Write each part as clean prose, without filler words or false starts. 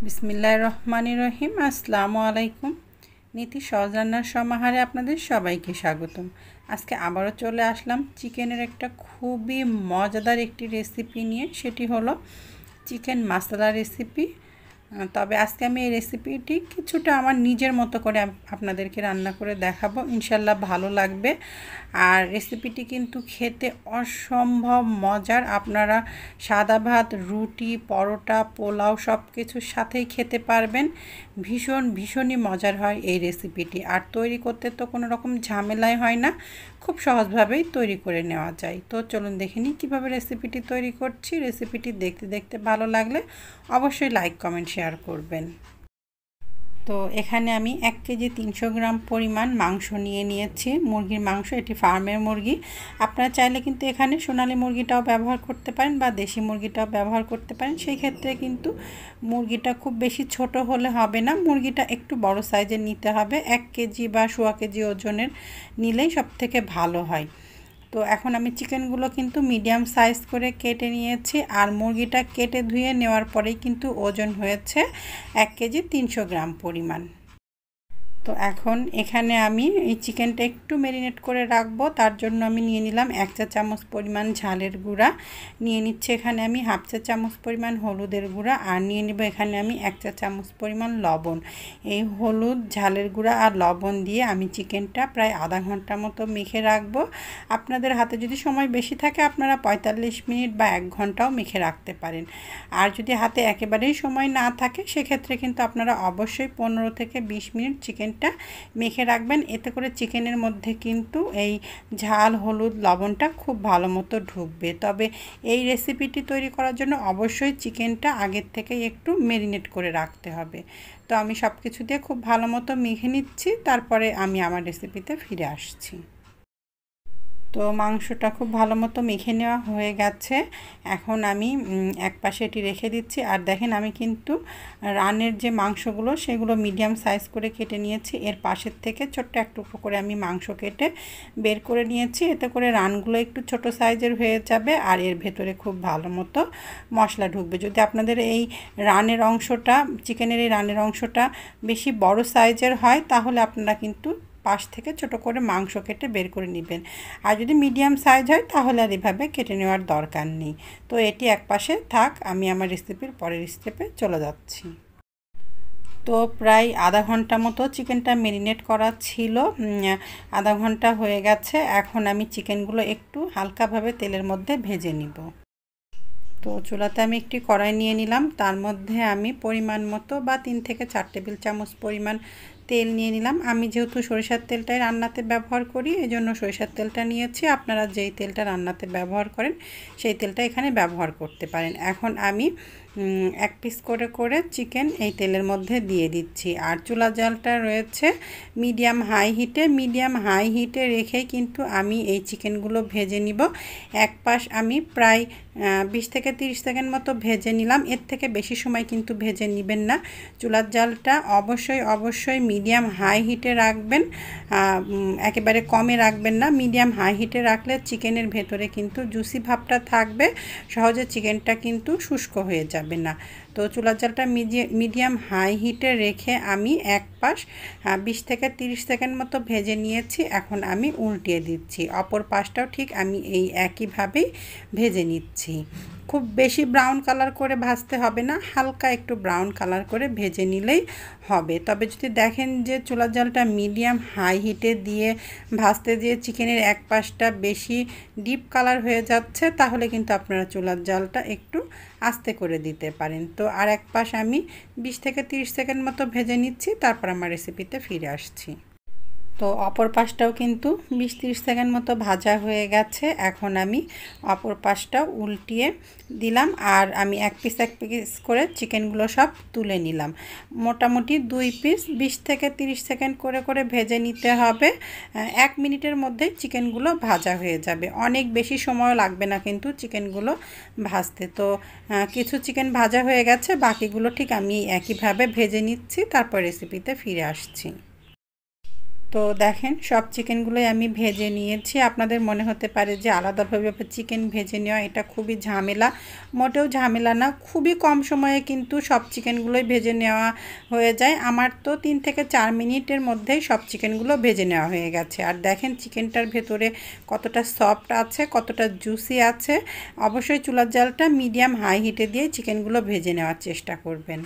বিসমিল্লাহির রহমানির রহিম। আসসালামু আলাইকুম। নীতি সহজ রান্নার সমাহারে আপনাদের সবাইকে স্বাগতম। আজকে আবারও চলে আসলাম চিকেনের একটা খুবই মজাদার একটি রেসিপি নিয়ে, সেটি হলো চিকেন মশলা রেসিপি। তবে আজকে আমি এই রেসিপিটি কিছুটা আমার নিজের মতো করে আপনাদেরকে রান্না করে দেখাবো, ইনশাল্লাহ ভালো লাগবে। আর রেসিপিটি কিন্তু খেতে অসম্ভব মজার। আপনারা সাদা ভাত, রুটি, পরোটা, পোলাও সব কিছুর সাথেই খেতে পারবেন। ভীষণই মজার হয় এই রেসিপিটি। আর তৈরি করতে তো কোনো রকম ঝামেলাই হয় না, খুব সহজভাবেই তৈরি করে নেওয়া যায়। তো চলুন দেখে নিই কীভাবে রেসিপিটি তৈরি করছি। রেসিপিটি দেখতে দেখতে ভালো লাগলে অবশ্যই লাইক, কমেন্ট, শেয়ার করবেন। তো এখানে আমি 1 কেজি 300 গ্রাম পরিমাণ মাংস নিয়েছি, মুরগির মাংস। এটি ফার্মের মুরগি। আপনারা চাইলে কিন্তু এখানে সোনালী মুরগিটাও ব্যবহার করতে পারেন বা দেশি মুরগিটাও ব্যবহার করতে পারেন। সেই ক্ষেত্রে কিন্তু মুরগিটা খুব বেশি ছোট হলে হবে না, মুরগিটা একটু বড় সাইজের নিতে হবে। 1 কেজি বা 1.25 কেজি ওজনের নিলেই সবথেকে ভালো হয়। তো এখন আমি চিকেনগুলো কিন্তু মিডিয়াম সাইজ করে কেটে নিয়েছি। আর মুরগিটা কেটে ধুয়ে নেওয়ার পরেই কিন্তু ওজন হয়েছে 1 কেজি 300 গ্রাম পরিমাণ। তো এখন এখানে আমি এই চিকেনটা একটু ম্যারিনেট করে রাখবো। তার জন্য আমি নিয়ে নিলাম 1 চা চামচ পরিমাণ ঝালের গুঁড়া, নিয়ে নিচ্ছে এখানে আমি 1/2 চা চামচ পরিমাণ হলুদের গুঁড়া, আর নিয়ে নেব এখানে আমি 1 চা চামচ পরিমাণ লবণ। এই হলুদ, ঝালের গুঁড়া আর লবণ দিয়ে আমি চিকেনটা প্রায় আধা ঘন্টা মতো মেখে রাখবো। আপনাদের হাতে যদি সময় বেশি থাকে আপনারা 45 মিনিট বা 1 ঘন্টাও মেখে রাখতে পারেন। আর যদি হাতে একেবারেই সময় না থাকে সেক্ষেত্রে কিন্তু আপনারা অবশ্যই 15 থেকে 20 মিনিট চিকেনটা মেখে রাখবেন। এতে করে চিকেনের মধ্যে কিন্তু এই ঝাল, হলুদ, লবণটা খুব ভালো মতো ঢুকবে। তবে এই রেসিপিটি তৈরি করার জন্য অবশ্যই চিকেনটা আগের থেকে একটু ম্যারিনেট করে রাখতে হবে। তো আমি সব কিছু দিয়ে খুব ভালো মতো মেখে নিচ্ছি, তারপরে আমি আমার রেসিপিতে ফিরে আসছি। তো মাংসটা খুব ভালো মতো মেখে নেওয়া হয়ে গেছে। এখন আমি এক পাশে এটি রেখে দিচ্ছি। আর দেখেন আমি কিন্তু রানের যে মাংসগুলো সেগুলো মিডিয়াম সাইজ করে কেটে নিয়েছি। এর পাশের থেকে ছোট্ট এক টুকরো করে আমি মাংস কেটে বের করে নিয়েছি। এতে করে রানগুলো একটু ছোট সাইজের হয়ে যাবে আর এর ভেতরে খুব ভালো মতো মশলা ঢুকবে। যদি আপনাদের এই রানের অংশটা, চিকেনের এই রানের অংশটা বেশি বড় সাইজের হয় তাহলে আপনারা কিন্তু পাশ থেকে ছোট করে মাংস কেটে বের করে নেবেন। আর যদি মিডিয়াম সাইজ হয় তাহলে আর এভাবে কেটে নেওয়ার দরকার নেই। তো এটি এক পাশে থাক, আমি আমার রেসিপির পরের স্টেপে চলে যাচ্ছি। তো প্রায় আধা ঘন্টা মতো চিকেনটা ম্যারিনেট করা ছিল, আধা ঘন্টা হয়ে গেছে। এখন আমি চিকেনগুলো একটু হালকাভাবে তেলের মধ্যে ভেজে নিব। তো চুলাতে আমি একটি কড়াই নিয়ে নিলাম, তার মধ্যে আমি পরিমাণ মতো বা 3 থেকে 4 টেবিল চামচ পরিমাণ তেল নিয়ে নিলাম। আমি যেহেতু সরিষার তেলটাই রান্নাতে ব্যবহার করি এজন্য সরিষার তেলটা নিয়েছি। আপনারা যেই তেলটা রান্নাতে ব্যবহার করেন সেই তেলটা এখানে ব্যবহার করতে পারেন। এখন আমি 1 পিস করে করে চিকেন এই তেলের মধ্যে দিয়ে দিচ্ছি। আর চুলা জালটা রয়েছে মিডিয়াম হাই হিটে রেখে কিন্তু আমি এই চিকেনগুলো ভেজে নিব। এক পাশ আমি প্রায় 20 থেকে 30 সেকেন্ড মতো ভেজে নিলাম। এর থেকে বেশি সময় কিন্তু ভেজে নেবেন না। চুলার জালটা অবশ্যই মিডিয়াম হাই হিটে রাখবেন, একেবারে কমে রাখবেন না। মিডিয়াম হাই হিটে রাখলে চিকেনের ভেতরে কিন্তু জুসি ভাবটা থাকবে, সহজে চিকেনটা কিন্তু শুষ্ক হয়ে যাবে না। তো চুলার জালটা মিডিয়াম হাই হিটে রেখে আমি এক পাশ 20 থেকে 30 সেকেন্ড মতো ভেজে নিয়েছি। এখন আমি উল্টিয়ে দিচ্ছি, অপর পাশটাও ঠিক আমি এই একইভাবেই ভেজে নিচ্ছি। খুব বেশি ব্রাউন কালার করে ভাজতে হবে না, হালকা একটু ব্রাউন কালার করে ভেজে নিলেই হবে। তবে যদি দেখেন যে চুলার জালটা মিডিয়াম হাই হিটে দিয়ে ভাজতে দিয়ে চিকেনের এক পাশটা বেশি ডিপ কালার হয়ে যাচ্ছে তাহলে কিন্তু আপনারা চুলার জালটা একটু আস্তে করে দিতে পারেন। তো আর এক পাশ আমি 20 থেকে 30 সেকেন্ড মতো ভেজে নিচ্ছি, তারপর আমার রেসিপিতে ফিরে আসছি। তো অপর পাশটাও কিন্তু 20-30 সেকেন্ড মতো ভাজা হয়ে গেছে। এখন আমি অপর পাশটাও উল্টিয়ে দিলাম আর আমি এক পিস করে চিকেনগুলো সব তুলে নিলাম। মোটামুটি 2 পিস 20 থেকে 30 সেকেন্ড করে ভেজে নিতে হবে। 1 মিনিটের মধ্যেই চিকেনগুলো ভাজা হয়ে যাবে, অনেক বেশি সময় লাগবে না কিন্তু চিকেনগুলো ভাজতে। তো কিছু চিকেন ভাজা হয়ে গেছে, বাকিগুলো ঠিক আমি একইভাবে ভেজে নিচ্ছি, তারপর রেসিপিতে ফিরে আসছি। তো দেখেন সব চিকেনগুলোই আমি ভেজে নিয়েছি। আপনাদের মনে হতে পারে যে আলাদাভাবে চিকেন ভেজে নেওয়া এটা খুবই ঝামেলা। মোটেও ঝামেলা না, খুবই কম সময়ে কিন্তু সব চিকেনগুলোই ভেজে নেওয়া হয়ে যায়। আমার তো 3 থেকে 4 মিনিটের মধ্যেই সব চিকেনগুলো ভেজে নেওয়া হয়ে গেছে। আর দেখেন চিকেনটার ভেতরে কতটা সফট আছে, কতটা জুসি আছে। অবশ্যই চুলার জালটা মিডিয়াম হাই হিটে দিয়ে চিকেনগুলো ভেজে নেওয়ার চেষ্টা করবেন।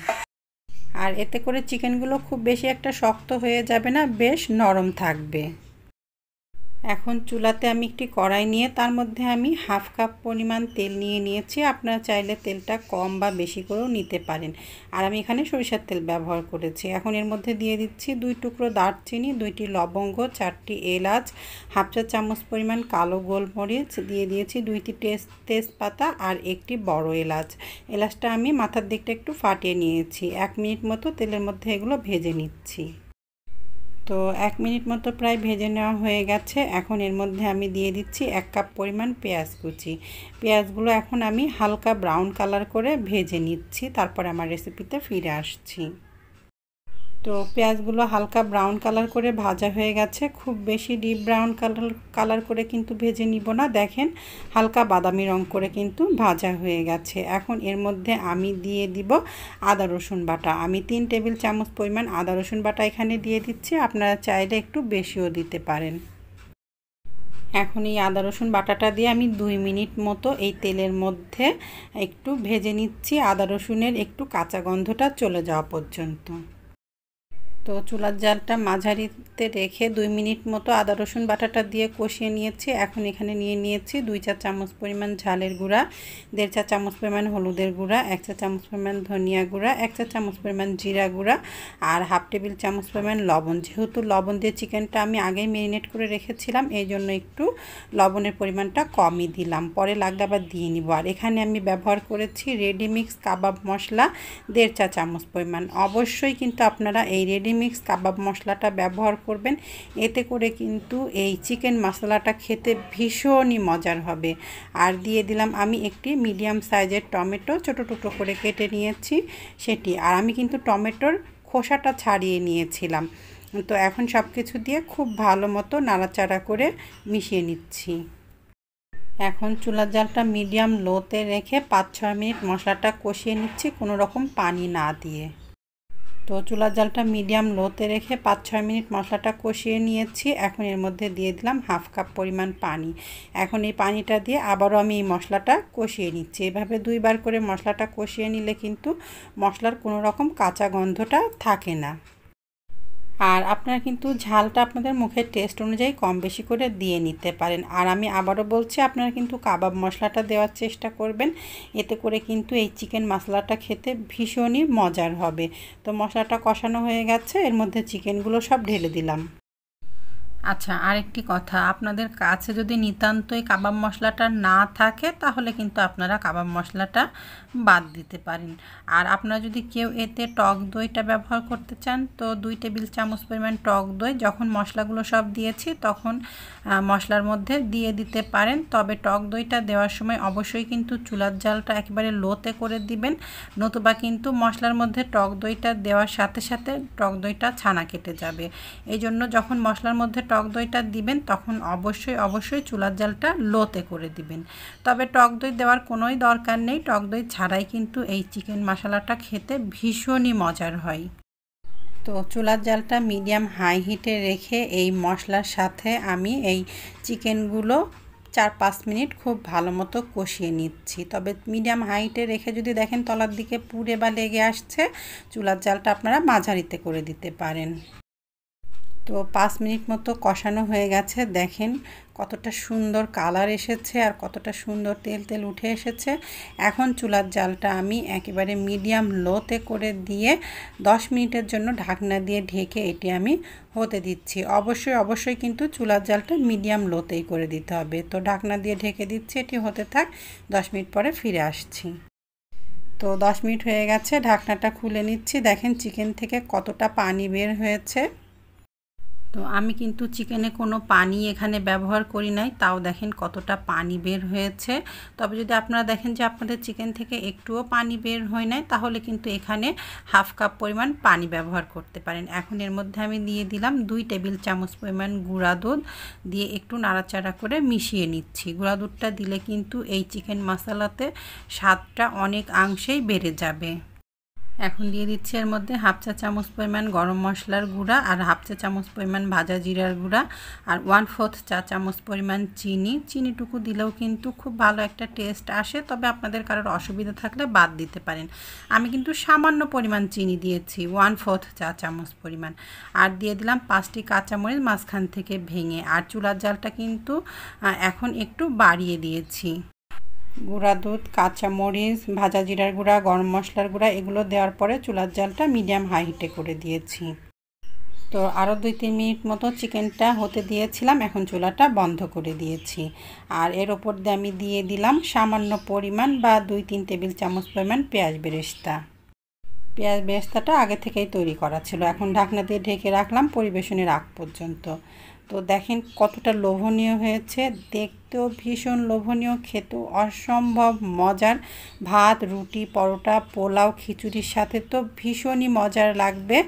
আর এতে করে চিকেনগুলো খুব বেশি একটা শক্ত হয়ে যাবে না, বেশ নরম থাকবে। এখন চুলাতে আমি একটি কড়াই নিয়ে তার মধ্যে আমি হাফ কাপ পরিমাণ তেল নিয়ে নিয়েছি। আপনারা চাইলে তেলটা কম বা বেশি করেও নিতে পারেন। আর আমি এখানে সরিষার তেল ব্যবহার করেছি। এখন এর মধ্যে দিয়ে দিচ্ছি 2 টুকরো দারচিনি, 2টি লবঙ্গ, 4টি এলাচ, হাফ চা চামচ পরিমাণ কালো গোলমরিচ, দিয়ে দিয়েছি 2টি তেজপাতা আর একটি বড় এলাচ। এলাচটা আমি মাথার দিকটা একটু ফাটিয়ে নিয়েছি। 1 মিনিট মতো তেলের মধ্যে এগুলো ভেজে নিচ্ছি। তো 1 মিনিট মতো প্রায় ভেজে নেওয়া হয়ে গেছে। এখন এর মধ্যে আমি দিয়ে দিচ্ছি 1 কাপ পরিমাণ পেঁয়াজ কুচি। পেঁয়াজগুলো এখন আমি হালকা ব্রাউন কালার করে ভেজে নিচ্ছি, তারপর আমার রেসিপিতে ফিরে আসছি। তো পেঁয়াজগুলো হালকা ব্রাউন কালার করে ভাজা হয়ে গেছে। খুব বেশি ডিপ ব্রাউন কালার করে কিন্তু ভেজে নিব না। দেখেন হালকা বাদামি রং করে কিন্তু ভাজা হয়ে গেছে। এখন এর মধ্যে আমি দিয়ে দিব আদা রসুন বাটা। আমি 3 টেবিল চামচ পরিমাণ আদা রসুন বাটা এখানে দিয়ে দিচ্ছি। আপনারা চাইলে একটু বেশিও দিতে পারেন। এখন এই আদা রসুন বাটাটা দিয়ে আমি 2 মিনিট মতো এই তেলের মধ্যে একটু ভেজে নিচ্ছি, আদা রসুনের একটু কাঁচা গন্ধটা চলে যাওয়া পর্যন্ত। তো চুলার জালটা মাঝারিতে রেখে 2 মিনিট মতো আদা রসুন বাটাটা দিয়ে কষিয়ে নিয়েছি। এখন এখানে নিয়ে নিয়েছি 2 চা চামচ পরিমাণ ঝালের গুঁড়া, 1.5 চা চামচ পরিমাণ হলুদের গুঁড়া, 1 চা চামচ পরিমাণ ধনিয়া গুঁড়া, 1 চা চামচ পরিমাণ জিরা গুঁড়া আর হাফ টেবিল চামচ পরিমাণ লবণ। যেহেতু লবণ দিয়ে চিকেনটা আমি আগেই ম্যারিনেট করে রেখেছিলাম, এই জন্য একটু লবণের পরিমাণটা কমই দিলাম, পরে লাগলে আবার দিয়ে নিব। আর এখানে আমি ব্যবহার করেছি রেডিমিক্স কাবাব মশলা 1.5 চা চামচ পরিমাণ। অবশ্যই কিন্তু আপনারা এই মিক্স কাবাব মশলাটা ব্যবহার করবেন, এতে করে কিন্তু এই চিকেন মশলাটা খেতে ভীষণই মজার হবে। আর দিয়ে দিলাম আমি একটি মিডিয়াম সাইজের টমেটো, ছোট টুকরো করে কেটে নিয়েছি সেটি। আর আমি কিন্তু টমেটোর খোসাটা ছাড়িয়ে নিয়েছিলাম। তো এখন সব কিছু দিয়ে খুব ভালো মতো নাড়াচাড়া করে মিশিয়ে নিচ্ছি। এখন চুলার জালটা মিডিয়াম লোতে রেখে 5-6 মিনিট মশলাটা কষিয়ে নিচ্ছি, কোনো রকম পানি না দিয়ে। তো চুলার জালটা মিডিয়াম লোতে রেখে 5-6 মিনিট মশলাটা কষিয়ে নিয়েছি। এখন এর মধ্যে দিয়ে দিলাম হাফ কাপ পরিমাণ পানি। এখন এই পানিটা দিয়ে আবারও আমি এই মশলাটা কষিয়ে নিচ্ছি। এভাবে 2 বার করে মশলাটা কষিয়ে নিলে কিন্তু মশলার কোনো রকম কাঁচা গন্ধটা থাকে না। আর আপনারা কিন্তু ঝালটা আপনাদের মুখের টেস্ট অনুযায়ী কম বেশি করে দিয়ে নিতে পারেন। আর আমি আবারও বলছি, আপনারা কিন্তু কাবাব মশলাটা দেওয়ার চেষ্টা করবেন, এতে করে কিন্তু এই চিকেন মশলাটা খেতে ভীষণই মজার হবে। তো মশলাটা কষানো হয়ে গেছে, এর মধ্যে চিকেনগুলো সব ঢেলে দিলাম। আচ্ছা, আরেকটি কথা, আপনাদের কাছে যদি নিতান্তই কাবাব মশলাটা না থাকে তাহলে কিন্তু আপনারা কাবাব মশলাটা বাদ দিতে পারেন। আর আপনারা যদি কেউ এতে টক দইটা ব্যবহার করতে চান তো 2 টেবিল চামচ পরিমাণ টক দই যখন মশলাগুলো সব দিয়েছি তখন মশলার মধ্যে দিয়ে দিতে পারেন। তবে টক দইটা দেওয়ার সময় অবশ্যই কিন্তু চুলার জালটা একেবারে লোতে করে দিবেন, নতুবা কিন্তু মশলার মধ্যে টক দইটা দেওয়ার সাথে সাথে টক দইটা ছানা কেটে যাবে। এই জন্য যখন মশলার মধ্যে টক দইটা দিবেন তখন অবশ্যই চুলার জালটা লোতে করে দিবেন। তবে টক দই দেওয়ার কোনোই দরকার নেই, টক দই ছাড়াই কিন্তু এই চিকেন মশলাটা খেতে ভীষণই মজার হয়। তো চুলার জালটা মিডিয়াম হাই হিটে রেখে এই মশলার সাথে আমি এই চিকেনগুলো 4-5 মিনিট খুব ভালো মতো কষিয়ে নিচ্ছি। তবে মিডিয়াম হাইটে রেখে যদি দেখেন তলার দিকে পুড়ে বা লেগে আসছে, চুলার জালটা আপনারা মাঝারিতে করে দিতে পারেন। তো 5 মিনিট মতো কষানো হয়ে গেছে। দেখেন কতটা সুন্দর কালার এসেছে আর কতটা সুন্দর তেল তেল উঠে এসেছে। এখন চুলার জালটা আমি একেবারে মিডিয়াম লোতে করে দিয়ে 10 মিনিটের জন্য ঢাকনা দিয়ে ঢেকে এটি আমি হতে দিচ্ছি। অবশ্যই কিন্তু চুলার জালটা মিডিয়াম লোতেই করে দিতে হবে। তো ঢাকনা দিয়ে ঢেকে দিচ্ছি, এটি হতে থাক, 10 মিনিট পরে ফিরে আসছি। তো 10 মিনিট হয়ে গেছে, ঢাকনাটা খুলে নিচ্ছি। দেখেন চিকেন থেকে কতটা পানি বের হয়েছে। তো আমি কিন্তু চিকেনে কোনো পানি এখানে ব্যবহার করি নাই, তাও দেখেন কতটা পানি বের হয়েছে। তবে যদি আপনারা দেখেন যে আপনাদের চিকেন থেকে একটুও পানি বের হয় নাই, তাহলে কিন্তু এখানে হাফ কাপ পরিমাণ পানি ব্যবহার করতে পারেন। এখন এর মধ্যে আমি দিয়ে দিলাম 2 টেবিল চামচ পরিমাণ গুঁড়া দুধ, দিয়ে একটু নাড়াচাড়া করে মিশিয়ে নিচ্ছি। গুঁড়া দুধটা দিলে কিন্তু এই চিকেন মশলাতে স্বাদটা অনেকাংশেই বেড়ে যাবে। এখন দিয়ে দিচ্ছি এর মধ্যে হাফ চা চামচ পরিমাণ গরম মশলার গুঁড়া আর হাফ চা চামচ পরিমাণ ভাজা জিরার গুঁড়া আর 1/4 চা চামচ পরিমাণ চিনি। চিনিটুকু দিলেও কিন্তু খুব ভালো একটা টেস্ট আসে, তবে আপনাদের কারোর অসুবিধা থাকলে বাদ দিতে পারেন। আমি কিন্তু সামান্য পরিমাণ চিনি দিয়েছি, 1/4 চা চামচ পরিমাণ। আর দিয়ে দিলাম 5টি কাঁচামরিচ মাঝখান থেকে ভেঙে। আর চুলার জালটা কিন্তু এখন একটু বাড়িয়ে দিয়েছি। গুঁড়া দুধ, কাঁচামরিচ, ভাজা জিরার গুঁড়া, গরম মশলার গুঁড়া এগুলো দেওয়ার পরে চুলার জালটা মিডিয়াম হাই হিটে করে দিয়েছি। তো আরও 2-3 মিনিট মতো চিকেনটা হতে দিয়েছিলাম, এখন চুলাটা বন্ধ করে দিয়েছি। আর এর ওপর দিয়ে আমি দিয়ে দিলাম সামান্য পরিমাণ বা 2-3 টেবিল চামচ পরিমাণ পেঁয়াজ বেরেস্তা। পেঁয়াজ বেরেস্তাটা আগে থেকেই তৈরি করা ছিল। এখন ঢাকনা দিয়ে ঢেকে রাখলাম পরিবেশনের আগ পর্যন্ত। তো দেখেন কতটা লোভনীয় হয়েছে, দেখতেও ভীষণ লোভনীয়, খেতেও অসম্ভব মজার। ভাত, রুটি, পরোটা, পোলাও, খিচুড়ির সাথে তো ভীষণই মজার লাগবে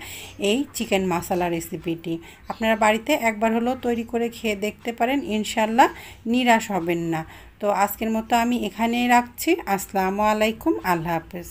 এই চিকেন মশলা রেসিপিটি। আপনারা বাড়িতে একবার হলেও তৈরি করে খেয়ে দেখতে পারেন, ইনশাল্লাহ নিরাশ হবেন না। তো আজকের মতো আমি এখানেই রাখছি। আসসালামু আলাইকুম, আল্লাহ হাফেজ।